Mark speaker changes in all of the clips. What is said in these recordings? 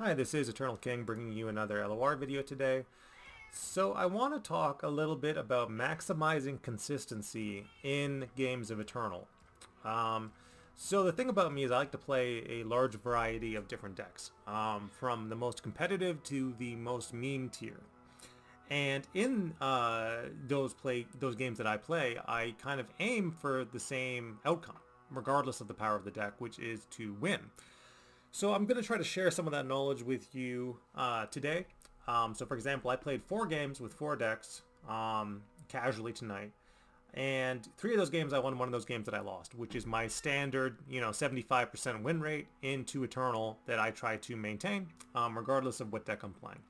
Speaker 1: Hi, this is Eternal King bringing you another LOR video today. So I want to talk a little bit about maximizing consistency in games of Eternal. Um, so the thing about me is I like to play a large variety of different decks, from the most competitive to the most meme tier. And in those games that I play, I kind of aim for the same outcome, regardless of the power of the deck, which is to win. So I'm going to try to share some of that knowledge with you today. So for example, I played 4 games with 4 decks casually tonight. And 3 of those games, I won one of those games that I lost, which is my standard, 75% win rate into Eternal that I try to maintain, regardless of what deck I'm playing.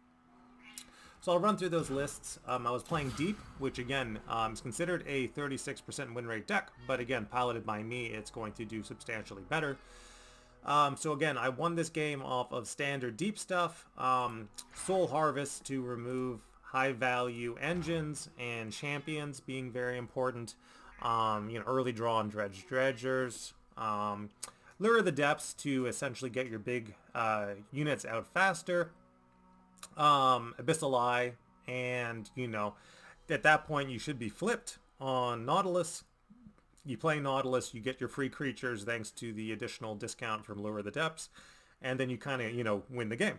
Speaker 1: So I'll run through those lists. I was playing Deep, which again is considered a 36% win rate deck, but again, piloted by me, it's going to do substantially better. So again, I won this game off of standard deep stuff, Soul Harvest to remove high value engines and champions being very important, early draw on dredgers, Lure of the Depths to essentially get your big units out faster, Abyssal Eye, and at that point you should be flipped on Nautilus. You play Nautilus, you get your free creatures thanks to the additional discount from Lure of the Depths, and then you kind of, win the game.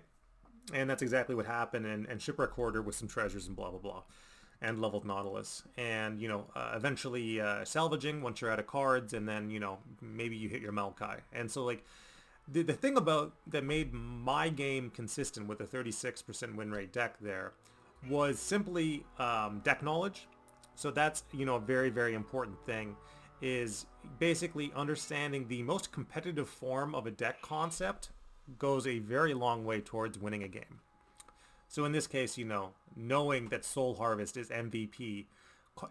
Speaker 1: And that's exactly what happened, and Shipwreck Hoarder with some treasures and blah, blah, blah, and leveled Nautilus. And, eventually salvaging once you're out of cards, and then, maybe you hit your Maokai. And so, like, the thing about that made my game consistent with a 36% win rate deck there was simply deck knowledge. So that's, a very, very important thing, is basically understanding the most competitive form of a deck concept goes a very long way towards winning a game. So in this case, knowing that Soul Harvest is MVP,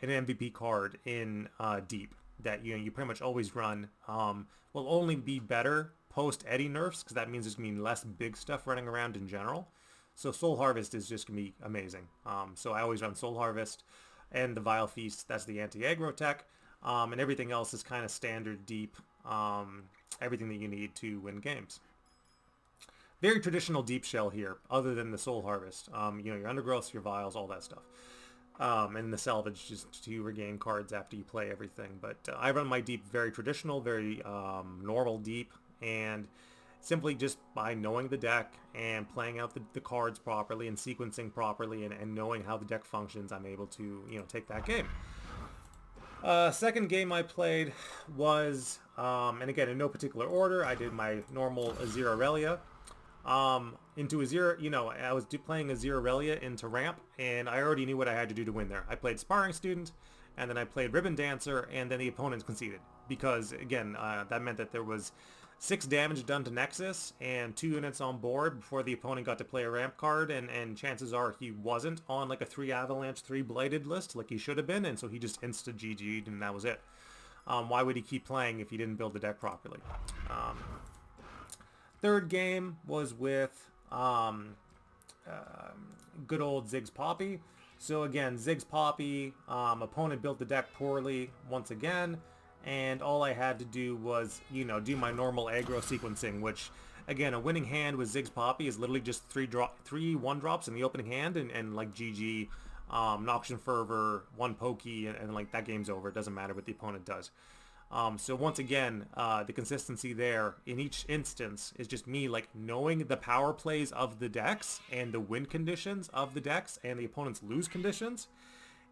Speaker 1: an MVP card in Deep, that you pretty much always run, will only be better post Eddy nerfs, because that means there's going to be less big stuff running around in general. So Soul Harvest is just going to be amazing. So I always run Soul Harvest, and the Vile Feast, that's the anti-aggro tech. And everything else is kind of standard deep, everything that you need to win games. Very traditional deep shell here, other than the Soul Harvest. Your Undergrowths, your Vials, all that stuff. And the Salvage just to regain cards after you play everything. But I run my deep very traditional, very normal deep, and simply just by knowing the deck and playing out the cards properly and sequencing properly and knowing how the deck functions, I'm able to, take that game. Second game I played was, and again, in no particular order, I did my normal Azir Irelia. Into Azir, I was playing Azir Irelia into ramp, and I already knew what I had to do to win there. I played Sparring Student, and then I played Ribbon Dancer, and then the opponents conceded. Because, again, that meant that there was 6 damage done to Nexus and 2 units on board before the opponent got to play a ramp card, and chances are he wasn't on like a 3 Avalanche, 3 Blighted list like he should have been, and so he just insta-GG'd and that was it. Why would he keep playing if he didn't build the deck properly? Third game was with good old Ziggs Poppy. So again, Ziggs Poppy, opponent built the deck poorly once again, and all I had to do was, do my normal aggro sequencing, which, again, a winning hand with Ziggs Poppy is literally just 3 1-drops in the opening hand, and like GG, Noxian Fervor, 1 Pokey, and like that game's over. It doesn't matter what the opponent does. So once again, the consistency there in each instance is just me like knowing the power plays of the decks and the win conditions of the decks and the opponent's lose conditions,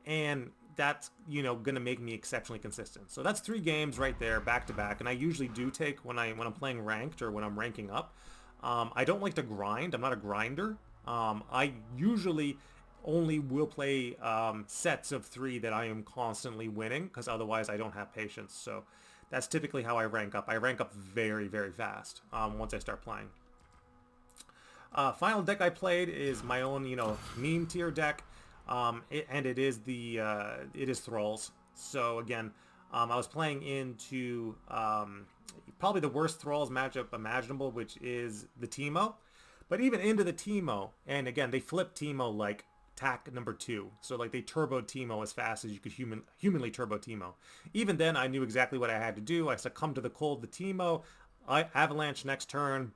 Speaker 1: and that's gonna make me exceptionally consistent. So that's 3 games right there back to back, and I usually do take when I'm playing ranked or when I'm ranking up. I don't like to grind. I'm not a grinder. I usually only will play sets of 3 that I am constantly winning, because otherwise I don't have patience. So that's typically how I rank up. I rank up very, very fast once I start playing. Final deck I played is my own, meme tier deck, and it is Thralls. So again, I was playing into probably the worst Thralls matchup imaginable, which is the Teemo. But even into the Teemo, and again, they flip Teemo like tack number 2. So like they turbo Teemo as fast as you could humanly turbo Teemo. Even then, I knew exactly what I had to do. I succumbed to the cold, the Teemo, Avalanche next turn,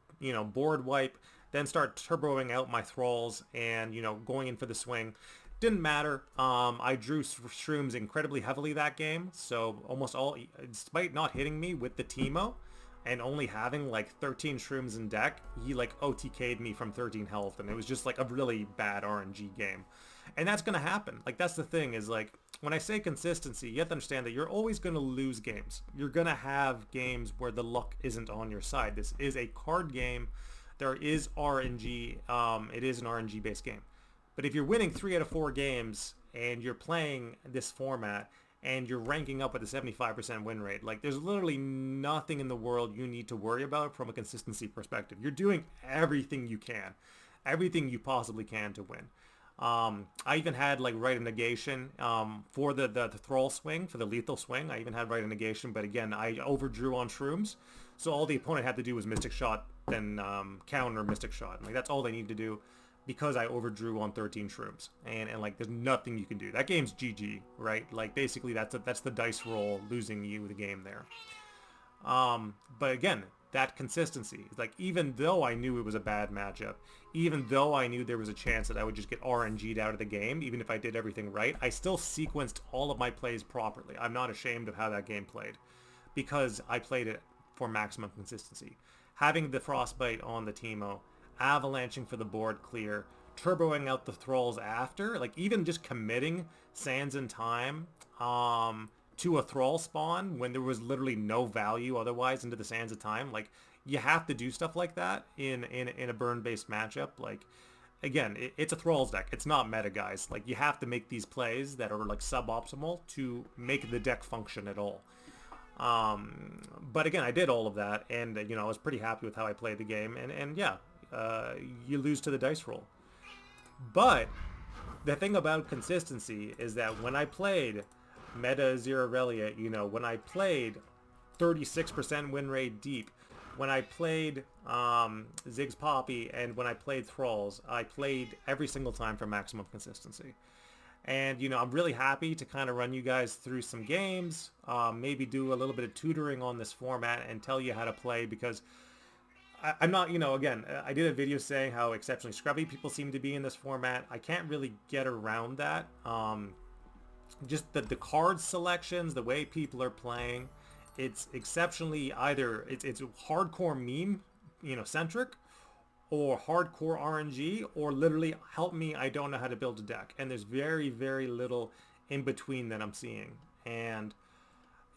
Speaker 1: board wipe, then start turboing out my thralls and, you know, going in for the swing. Didn't matter. I drew shrooms incredibly heavily that game, so almost all, despite not hitting me with the Teemo and only having like 13 shrooms in deck, he like OTK'd me from 13 health, and it was just like a really bad RNG game. And that's going to happen. Like, that's the thing, is like, when I say consistency, you have to understand that you're always going to lose games. You're going to have games where the luck isn't on your side. This is a card game. There is RNG. It is an RNG based game. But if you're winning 3 out of 4 games and you're playing this format and you're ranking up with a 75% win rate, like, there's literally nothing in the world you need to worry about from a consistency perspective. You're doing everything you can, everything you possibly can to win. I even had like Rite of Negation for the Thrall swing, for the lethal swing. I even had Rite of Negation, but again, I overdrew on shrooms. So all the opponent had to do was Mystic Shot, then counter Mystic Shot. And, like, that's all they need to do, because I overdrew on 13 shrooms. And like, there's nothing you can do. That game's GG, right? Like, basically that's the dice roll losing you the game there. But again, that consistency, like, even though I knew it was a bad matchup, even though I knew there was a chance that I would just get RNG'd out of the game, even if I did everything right, I still sequenced all of my plays properly. I'm not ashamed of how that game played, because I played it for maximum consistency. Having the Frostbite on the Teemo, avalanching for the board clear, turboing out the Thralls after, like, even just committing Sands in Time to a Thrall spawn when there was literally no value otherwise into the Sands of Time. Like, you have to do stuff like that in a burn-based matchup. Like, again, it's a Thralls deck. It's not meta, guys. Like, you have to make these plays that are like suboptimal to make the deck function at all. But again, I did all of that, and you know, I was pretty happy with how I played the game. And yeah, you lose to the dice roll. But the thing about consistency is that when I played Meta Azir Irelia, you know, when I played 36% win rate deep, when I played Ziggs Poppy, and when I played Thralls, I played every single time for maximum consistency. And, you know, I'm really happy to kind of run you guys through some games, maybe do a little bit of tutoring on this format and tell you how to play, because I'm not, you know, again, I did a video saying how exceptionally scrubby people seem to be in this format. I can't really get around that. Just the card selections, the way people are playing, it's exceptionally either it's hardcore meme, you know, centric, or hardcore RNG, or literally help me, I don't know how to build a deck. And there's very, very little in between that I'm seeing. And,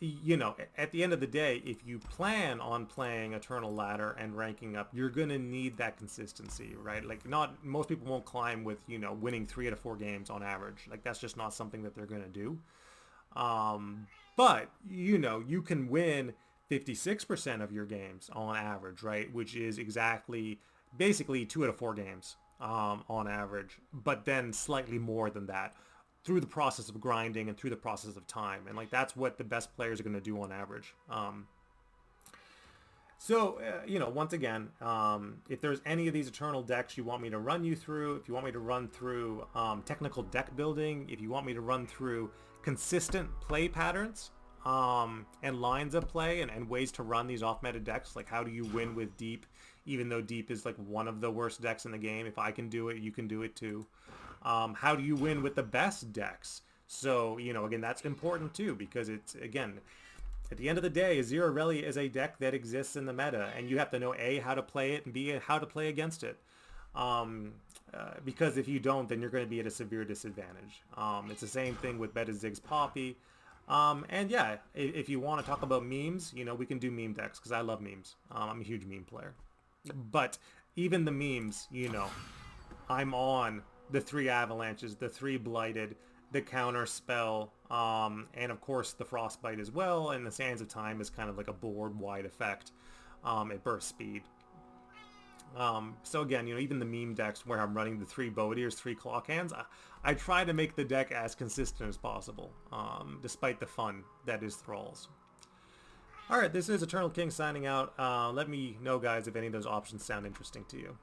Speaker 1: you know, at the end of the day, if you plan on playing Eternal Ladder and ranking up, you're going to need that consistency, right? Like, not, most people won't climb with, you know, winning 3 out of 4 games on average. Like, that's just not something that they're going to do. But, you know, you can win 56% of your games on average, right? Which is exactly, basically 2 out of 4 games on average, but then slightly more than that through the process of grinding and through the process of time. And like, that's what the best players are going to do on average. You know, once again, if there's any of these Eternal decks you want me to run you through, if you want me to run through technical deck building, if you want me to run through consistent play patterns and lines of play and ways to run these off-meta decks, like how do you win with Deep, even though Deep is like one of the worst decks in the game. If I can do it, you can do it too. How do you win with the best decks? So, you know, again, that's important too, because it's, again, at the end of the day, Azir Irelia is a deck that exists in the meta, and you have to know A, how to play it, and B, how to play against it. Because if you don't, then you're going to be at a severe disadvantage. It's the same thing with Meta Ziggs Poppy. And yeah, if you want to talk about memes, you know, we can do meme decks, because I love memes. I'm a huge meme player. But even the memes, you know, I'm on the 3 avalanches, the 3 blighted, the counter spell, and of course the frostbite as well, and the Sands of Time is kind of like a board-wide effect at burst speed. So again, you know, even the meme decks where I'm running the 3 Bowdiers, 3 Clock Hands, I try to make the deck as consistent as possible, despite the fun that is Thralls. Alright, this is Eternal King signing out. Let me know, guys, if any of those options sound interesting to you.